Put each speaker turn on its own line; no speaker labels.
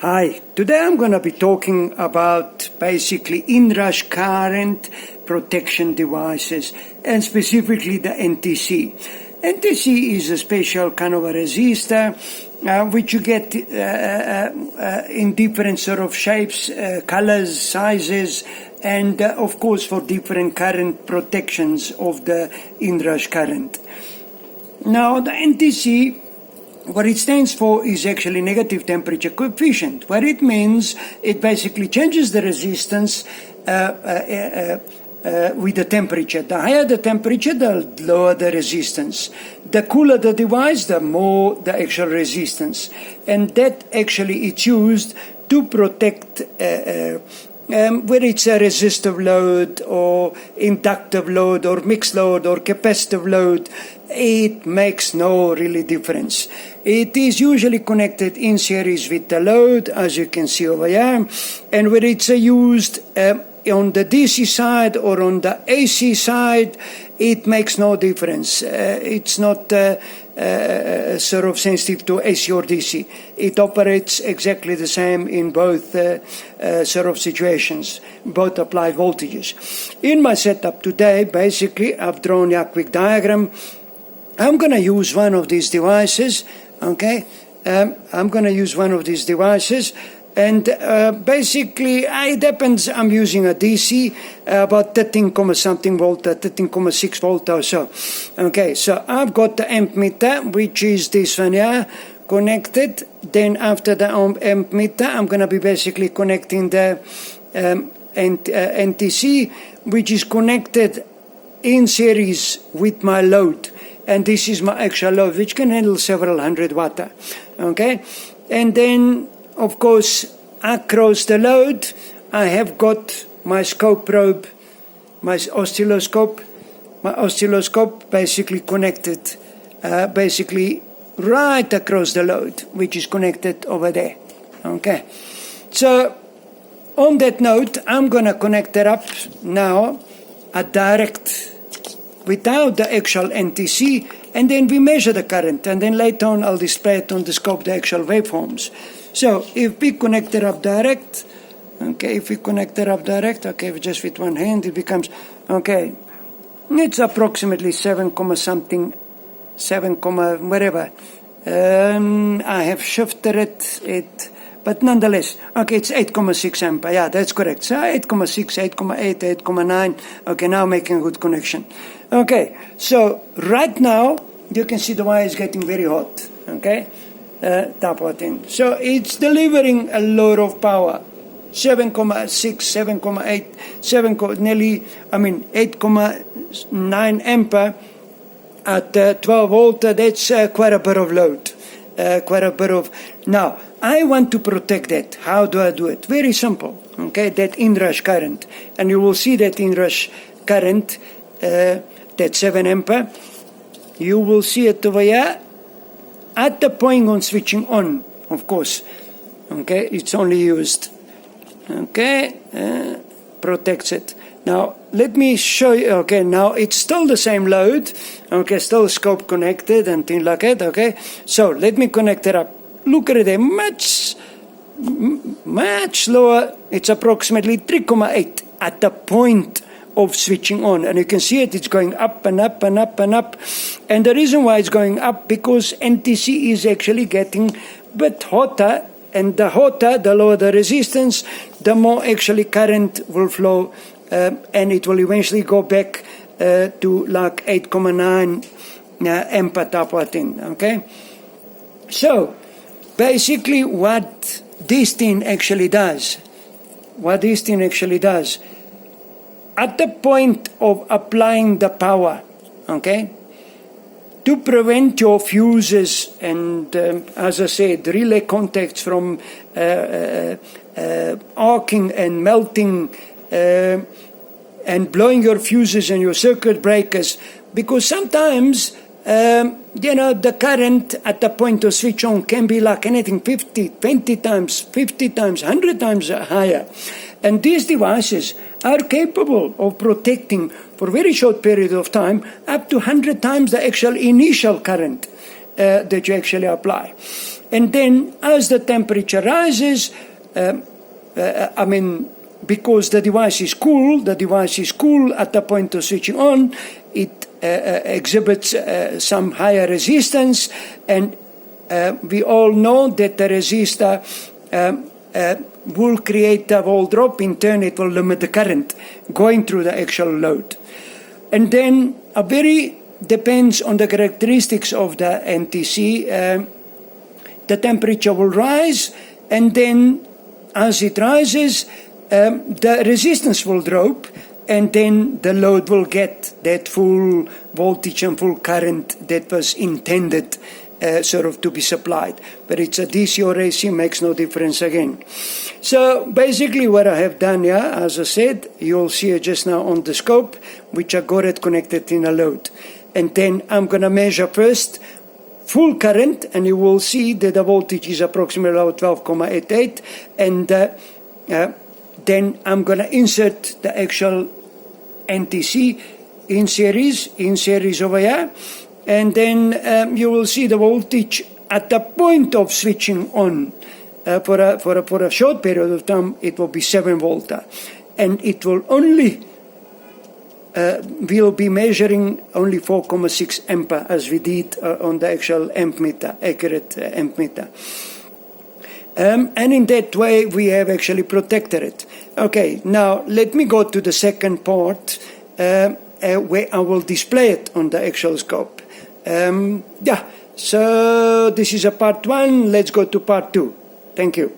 Hi, today I'm going to be talking about basically inrush current protection devices and specifically the NTC. NTC is a special kind of a resistor which you get in different sort of shapes, colors, sizes, and of course for different current protections of the inrush current. Now the NTC, what it stands for is actually negative temperature coefficient. What it means, it basically changes the resistance with the temperature. The higher the temperature, the lower the resistance. The cooler the device, the more the actual resistance. And that actually is used to protect whether it's a resistive load or inductive load or mixed load or capacitive load, it makes no really difference. It is usually connected in series with the load, as you can see over here, and whether it's used on the DC side or on the AC side, it makes no difference. It's not sort of sensitive to AC or DC. It operates exactly the same in both sort of situations, both applied voltages. In my setup today, basically, I've drawn a quick diagram. I'm going to use one of these devices, okay? I'm going to use one of these devices. And basically, it depends, I'm using a DC, about 13, something volt, 13.6 volt or so. Okay, so I've got the amp meter, which is this one here, connected. Then after the amp meter, I'm going to be basically connecting the NTC, which is connected in series with my load. And this is my actual load, which can handle several hundred watt. Okay, and then of course, across the load, I have got my scope probe, my oscilloscope basically connected, basically right across the load, which is connected over there. Okay, so on that note, I'm going to connect it up now, a direct, without the actual NTC, and then we measure the current, and then later on I'll display it on the scope, the actual waveforms. So if we connect it up direct, okay, okay, just with one hand, it becomes, okay, it's approximately 7, something, whatever. I have shifted it, but nonetheless, okay, it's 8.6 ampere, yeah, that's correct. So 8.6, 8.8, 8.9, okay, now making a good connection. Okay, so right now, you can see the wire is getting very hot, okay? Top in. So it's delivering a lot of power, 7.6, 7.8, 8.9 ampere at 12 volt. That's quite a bit of load, Now, I want to protect that. How do I do it? Very simple, okay, that inrush current. And you will see that inrush current, that 7 ampere, you will see it over here. At the point on switching on, of course, okay, it's only used, okay, protects it. Now, let me show you, okay, now it's still the same load, okay, still scope connected and things like that, okay. So, let me connect it up. Look at it, much lower, it's approximately 3.8 at the point of switching on, and you can see it's going up and up and up and up. And the reason why it's going up, because NTC is actually getting a bit hotter, and the hotter, the lower the resistance, the more actually current will flow, and it will eventually go back to like 8.9 ampere type of thing, okay? So basically what this thing actually does, at the point of applying the power, okay, to prevent your fuses and, as I said, relay contacts from arcing and melting and blowing your fuses and your circuit breakers, because sometimes, the current at the point of switch on can be like anything 50, 20 times, 50 times, 100 times higher. And these devices are capable of protecting for a very short period of time up to 100 times the actual initial current that you actually apply. And then as the temperature rises, because the device is cool at the point of switching on, it exhibits some higher resistance, and we all know that the resistor will create a volt drop. In turn, it will limit the current going through the actual load. And then depends on the characteristics of the NTC. The temperature will rise, and then as it rises, the resistance will drop, and then the load will get that full voltage and full current that was intended to be supplied. But it's a DC or AC, makes no difference again. So basically what I have done here, as I said, you'll see it just now on the scope, which I got it connected in a load. And then I'm going to measure first full current, and you will see that the voltage is approximately 12,88, and then I'm going to insert the actual NTC in series over here, and then you will see the voltage at the point of switching on. For a short period of time, it will be 7 volt, and it will only we'll be measuring only 4.6 ampere as we did on the actual amp meter, accurate amp meter. And in that way, we have actually protected it. Okay, now let me go to the second part where I will display it on the actual scope. So this is a part 1. Let's go to part 2. Thank you.